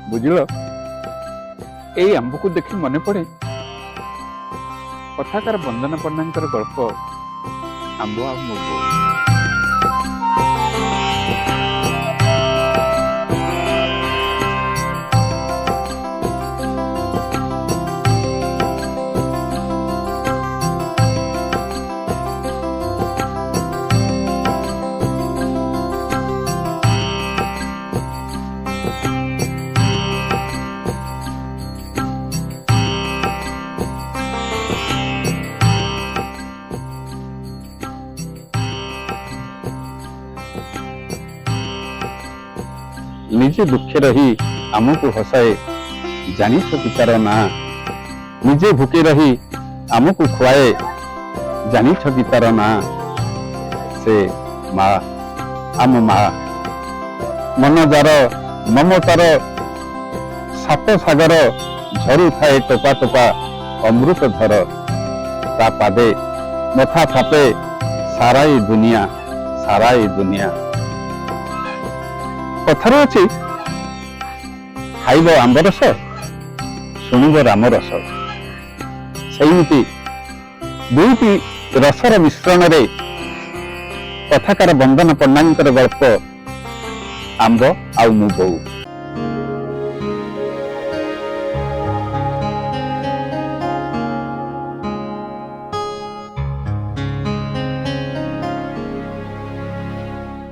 ବୁଝିଲ, ଏଇ ଆମ୍ବକୁ ଦେଖି ମନେ ପଡେ କଥାକାର ବନ୍ଦନା ପଣ୍ଡାଙ୍କର ଗଳ୍ପ ଆମ୍ବ ଆଉ ମୋ ବୋଉ। ନିଜେ ଦୁଃଖେ ରହି ଆମକୁ ହସାଏ, ଜାଣିଛ କି ତାର ନାଁ? ନିଜେ ଭୁକେ ରହି ଆମକୁ ଖୁଆଏ, ଜାଣିଛ କି ତାର ନାଁ? ସେ ମା, ଆମ ମା। ମନ ଯାର ମମତାର ସାତ ସାଗର, ଝରୁଥାଏ ଟୋପା ଟୋପା ଅମୃତ ଧର। ତା ପାଦେ ମଥା ଥାପେ ସାରାଇ ଦୁନିଆ, ସାରାଇ ଦୁନିଆ। କଥାରେ ଅଛି, ଖାଇବ ଆମ୍ବ ରସ, ଶୁଣିବ ରାମ ରସ। ସେମିତି ଦୁଇଟି ରସର ମିଶ୍ରଣରେ କଥାକାର ବନ୍ଦନା ପଣ୍ଡାଙ୍କର ଗଳ୍ପ ଆମ୍ବ ଆଉ ମୋ ବୋଉ।